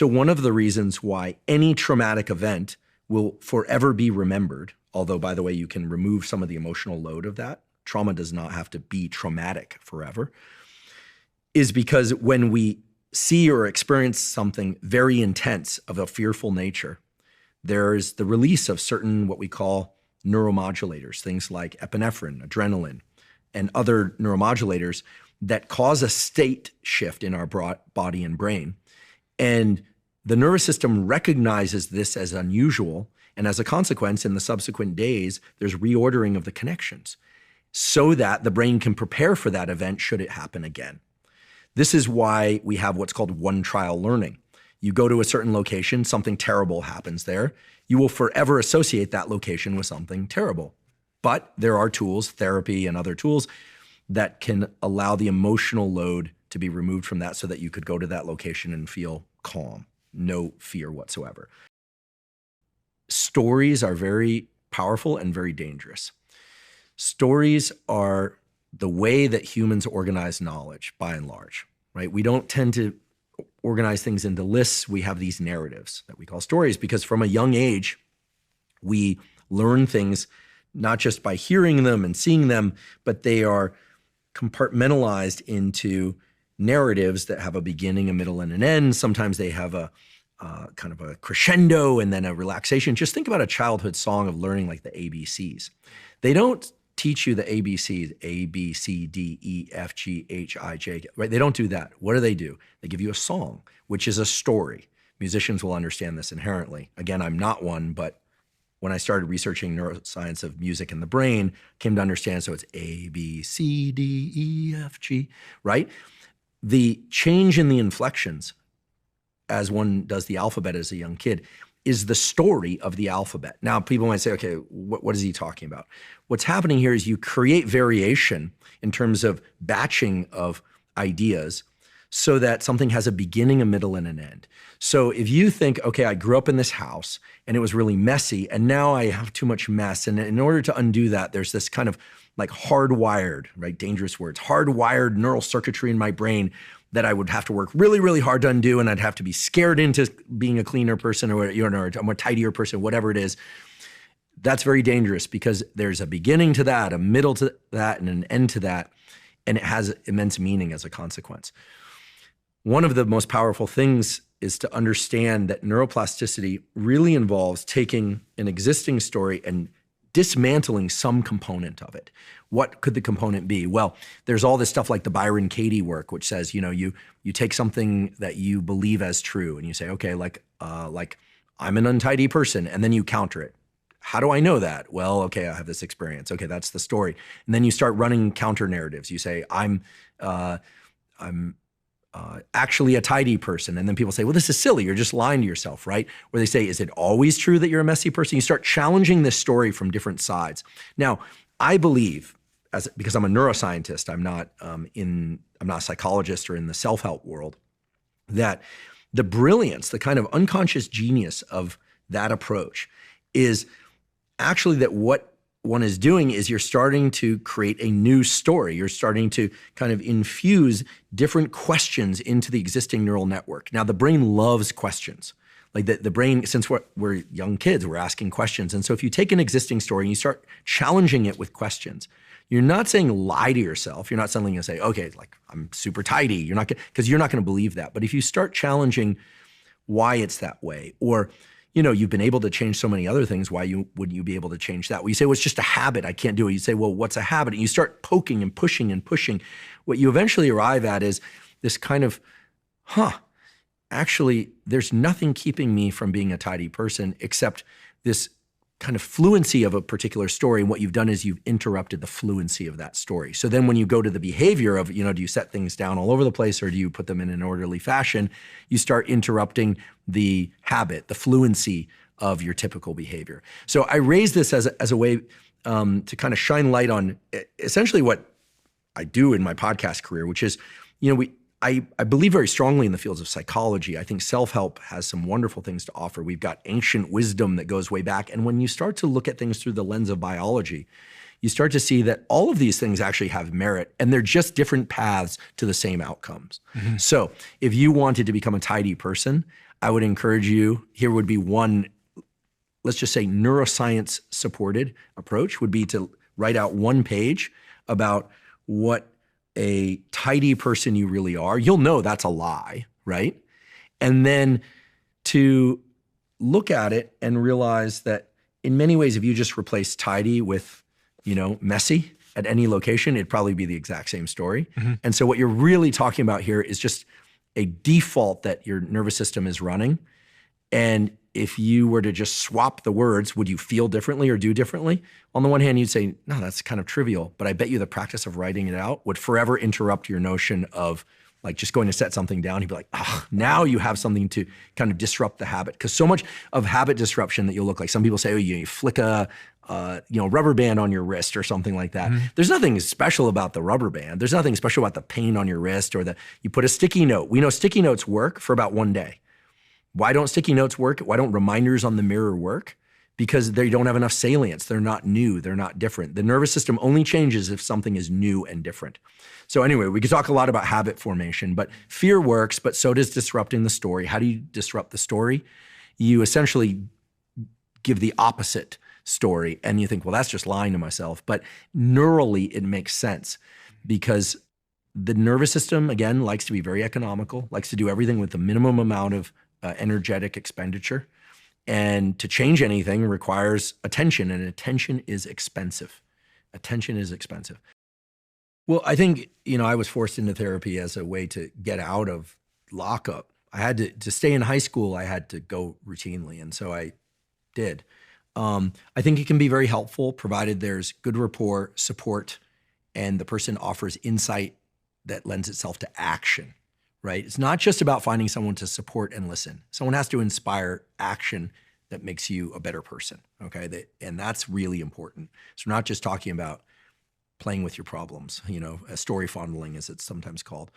So one of the reasons why any traumatic event will forever be remembered, although, by the way, you can remove some of the emotional load of that. Trauma does not have to be traumatic forever, is because when we see or experience something very intense of a fearful nature, there's the release of certain what we call neuromodulators, things like epinephrine, adrenaline, and other neuromodulators that cause a state shift in our body and brain. And the nervous system recognizes this as unusual. And as a consequence, in the subsequent days, there's reordering of the connections so that the brain can prepare for that event should it happen again. This is why we have what's called one trial learning. You go to a certain location, something terrible happens there. You will forever associate that location with something terrible. But there are tools, therapy and other tools, that can allow the emotional load to be removed from that so that you could go to that location and feel calm, no fear whatsoever. Stories are very powerful and very dangerous. Stories are the way that humans organize knowledge, by and large, right? We don't tend to organize things into lists. We have these narratives that we call stories because from a young age, we learn things not just by hearing them and seeing them, but they are compartmentalized into narratives that have a beginning, a middle, and an end. Sometimes they have a kind of a crescendo and then a relaxation. Just think about a childhood song of learning like the ABCs. They don't teach you the ABCs, A, B, C, D, E, F, G, H, I, J, right? They don't do that. What do? They give you a song, which is a story. Musicians will understand this inherently. Again, I'm not one, but when I started researching neuroscience of music and the brain, came to understand, so it's A, B, C, D, E, F, G, right? The change in the inflections as one does the alphabet as a young kid is the story of the alphabet. Now, people might say, okay, what is he talking about? What's happening here is you create variation in terms of batching of ideas so that something has a beginning, a middle, and an end. So if you think, okay, I grew up in this house and it was really messy and now I have too much mess. And in order to undo that, there's this kind of like hardwired, right, dangerous words, hardwired neural circuitry in my brain that I would have to work really, really hard to undo, and I'd have to be scared into being a cleaner person or a more tidier person, whatever it is. That's very dangerous because there's a beginning to that, a middle to that, and an end to that, and it has immense meaning as a consequence. One of the most powerful things is to understand that neuroplasticity really involves taking an existing story and dismantling some component of it. What could the component be? Well, there's all this stuff like the Byron Katie work, which says, you take something that you believe as true and you say, okay, like I'm an untidy person, and then you counter it. How do I know that? Well, okay, I have this experience. Okay, that's the story. And then you start running counter narratives. You say, I'm actually a tidy person. And then people say, well, this is silly. You're just lying to yourself, right? Where they say, is it always true that you're a messy person? You start challenging this story from different sides. Now, I believe, because I'm a neuroscientist, I'm not a psychologist or in the self-help world, that the brilliance, the kind of unconscious genius of that approach is actually that what one is doing is you're starting to create a new story. You're starting to kind of infuse different questions into the existing neural network. Now, the brain loves questions. Like the brain, since we're young kids, we're asking questions. And so if you take an existing story and you start challenging it with questions, you're not saying lie to yourself. You're not suddenly going to say, okay, like I'm super tidy. You're not because you're not going to believe that. But if you start challenging why it's that way, or you've been able to change so many other things. Why wouldn't you be able to change that? Well, you say, well, it's just a habit. I can't do it. You say, well, what's a habit? And you start poking and pushing and pushing. What you eventually arrive at is this kind of, actually, there's nothing keeping me from being a tidy person except this kind of fluency of a particular story. And what you've done is you've interrupted the fluency of that story. So then when you go to the behavior of, do you set things down all over the place or do you put them in an orderly fashion? You start interrupting the habit, the fluency of your typical behavior. So I raise this as a way to kind of shine light on essentially what I do in my podcast career, which is, I believe very strongly in the fields of psychology. I think self-help has some wonderful things to offer. We've got ancient wisdom that goes way back. And when you start to look at things through the lens of biology, you start to see that all of these things actually have merit and they're just different paths to the same outcomes. Mm-hmm. So if you wanted to become a tidy person, I would encourage you, here would be one, let's just say neuroscience supported approach would be to write out one page about what a tidy person you really are. You'll know that's a lie, right? And then to look at it and realize that in many ways, if you just replace tidy with, messy at any location, it'd probably be the exact same story. Mm-hmm. And so what you're really talking about here is just a default that your nervous system is running. And if you were to just swap the words, would you feel differently or do differently? On the one hand, you'd say, no, that's kind of trivial. But I bet you the practice of writing it out would forever interrupt your notion of like just going to set something down. You'd be like, now you have something to kind of disrupt the habit. Because so much of habit disruption that you'll look like, some people say, you flick a rubber band on your wrist or something like that. Mm-hmm. There's nothing special about the rubber band. There's nothing special about the pain on your wrist or you put a sticky note. We know sticky notes work for about one day. Why don't sticky notes work? Why don't reminders on the mirror work? Because they don't have enough salience. They're not new. They're not different. The nervous system only changes if something is new and different. So anyway, we could talk a lot about habit formation, but fear works, but so does disrupting the story. How do you disrupt the story? You essentially give the opposite story and you think, well, that's just lying to myself. But neurally, it makes sense because the nervous system, again, likes to be very economical, likes to do everything with the minimum amount of energetic expenditure. And to change anything requires attention, and attention is expensive. Attention is expensive. Well, I think, I was forced into therapy as a way to get out of lockup. I had to stay in high school, I had to go routinely. And so I did. I think it can be very helpful provided there's good rapport, support, and the person offers insight that lends itself to action. Right? It's not just about finding someone to support and listen. Someone has to inspire action that makes you a better person, okay? And that's really important. So we're not just talking about playing with your problems, story fondling as it's sometimes called.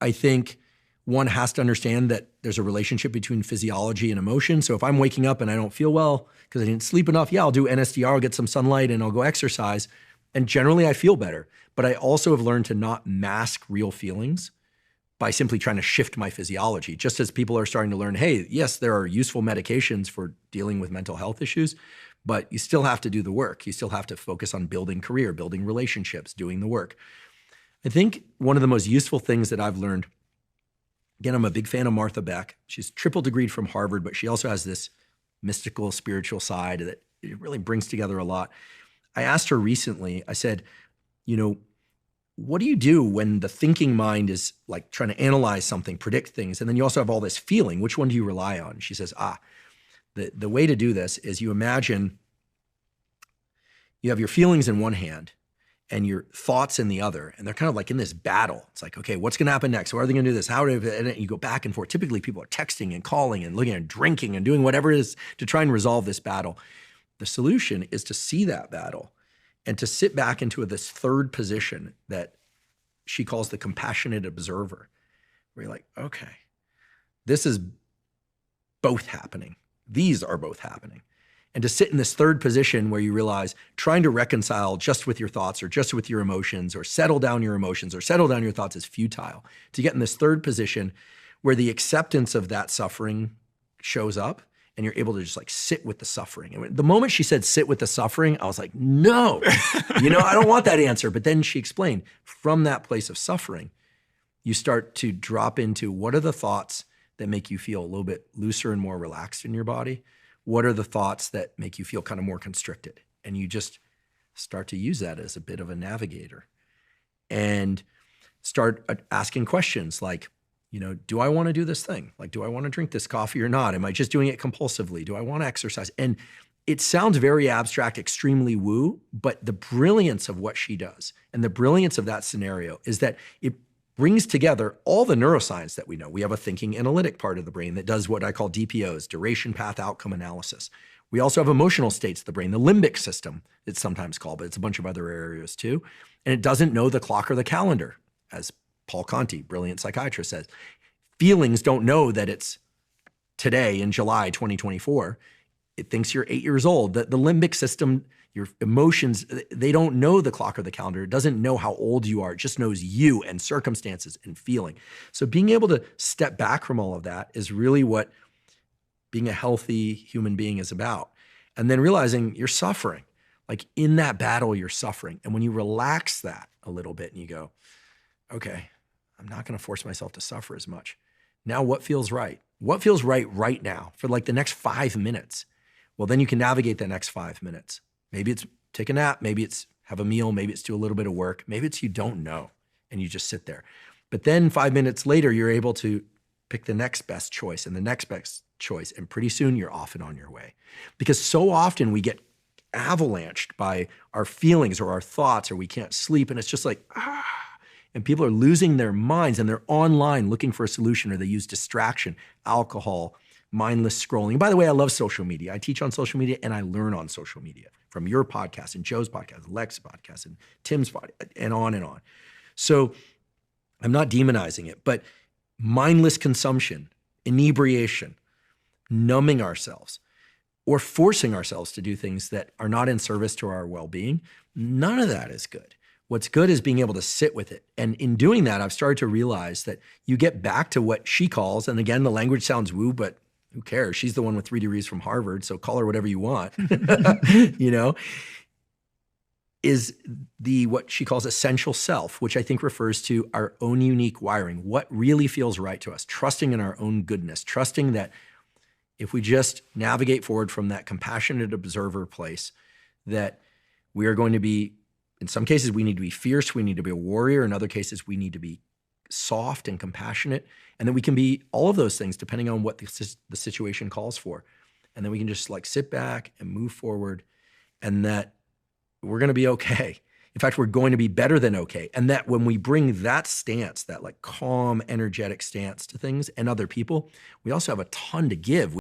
I think one has to understand that there's a relationship between physiology and emotion. So if I'm waking up and I don't feel well because I didn't sleep enough, I'll do NSDR, I'll get some sunlight and I'll go exercise. And generally I feel better. But I also have learned to not mask real feelings by simply trying to shift my physiology. Just as people are starting to learn, hey, yes, there are useful medications for dealing with mental health issues, but you still have to do the work. You still have to focus on building career, building relationships, doing the work. I think one of the most useful things that I've learned, again, I'm a big fan of Martha Beck. She's triple degreed from Harvard, but she also has this mystical, spiritual side that it really brings together a lot. I asked her recently, I said, what do you do when the thinking mind is like trying to analyze something, predict things, and then you also have all this feeling? Which one do you rely on? She says, the way to do this is you imagine you have your feelings in one hand and your thoughts in the other, and they're kind of like in this battle. It's like, okay, what's going to happen next? How are they going to do this? And you go back and forth. Typically, people are texting and calling and looking and drinking and doing whatever it is to try and resolve this battle. The solution is to see that battle and to sit back into this third position that she calls the compassionate observer, where you're like, okay, this is both happening. These are both happening. And to sit in this third position where you realize trying to reconcile just with your thoughts or just with your emotions or settle down your emotions or settle down your thoughts is futile. To get in this third position where the acceptance of that suffering shows up and you're able to just like sit with the suffering. And the moment she said sit with the suffering, I was like, no, I don't want that answer. But then she explained from that place of suffering, you start to drop into what are the thoughts that make you feel a little bit looser and more relaxed in your body? What are the thoughts that make you feel kind of more constricted? And you just start to use that as a bit of a navigator and start asking questions like, do I want to do this thing? Like, do I want to drink this coffee or not? Am I just doing it compulsively? Do I want to exercise? And it sounds very abstract, extremely woo, but the brilliance of what she does and the brilliance of that scenario is that it brings together all the neuroscience that we know. We have a thinking analytic part of the brain that does what I call DPOs, duration path outcome analysis. We also have emotional states of the brain, the limbic system, it's sometimes called, but it's a bunch of other areas too. And it doesn't know the clock or the calendar, as Paul Conti, brilliant psychiatrist, says. Feelings don't know that it's today in July 2024. It thinks you're 8 years old. The limbic system Your emotions, they don't know the clock or the calendar. It doesn't know how old you are. It just knows you and circumstances and feeling. So being able to step back from all of that is really what being a healthy human being is about. And then realizing you're suffering. Like in that battle, you're suffering. And when you relax that a little bit and you go, okay, I'm not going to force myself to suffer as much. Now what feels right? What feels right now for like the next 5 minutes? Well, then you can navigate the next 5 minutes. Maybe it's take a nap. Maybe it's have a meal. Maybe it's do a little bit of work. Maybe it's you don't know and you just sit there. But then 5 minutes later, you're able to pick the next best choice and the next best choice. And pretty soon you're off and on your way. Because so often we get avalanched by our feelings or our thoughts, or we can't sleep. And it's just like, and people are losing their minds and they're online looking for a solution, or they use distraction, alcohol, mindless scrolling. By the way, I love social media. I teach on social media and I learn on social media from your podcast and Joe's podcast, Lex's podcast and Tim's podcast, and on and on. So I'm not demonizing it, but mindless consumption, inebriation, numbing ourselves, or forcing ourselves to do things that are not in service to our well-being, none of that is good. What's good is being able to sit with it. And in doing that, I've started to realize that you get back to what she calls, and again, the language sounds woo, but who cares? She's the one with 3 degrees from Harvard, so call her whatever you want, is what she calls essential self, which I think refers to our own unique wiring, what really feels right to us, trusting in our own goodness, trusting that if we just navigate forward from that compassionate observer place, that we are going to be, in some cases, we need to be fierce, we need to be a warrior. In other cases, we need to be soft and compassionate. And then we can be all of those things depending on what the situation calls for. And then we can just like sit back and move forward, and that we're going to be okay. In fact, we're going to be better than okay. And that when we bring that stance, that like calm, energetic stance to things and other people, we also have a ton to give.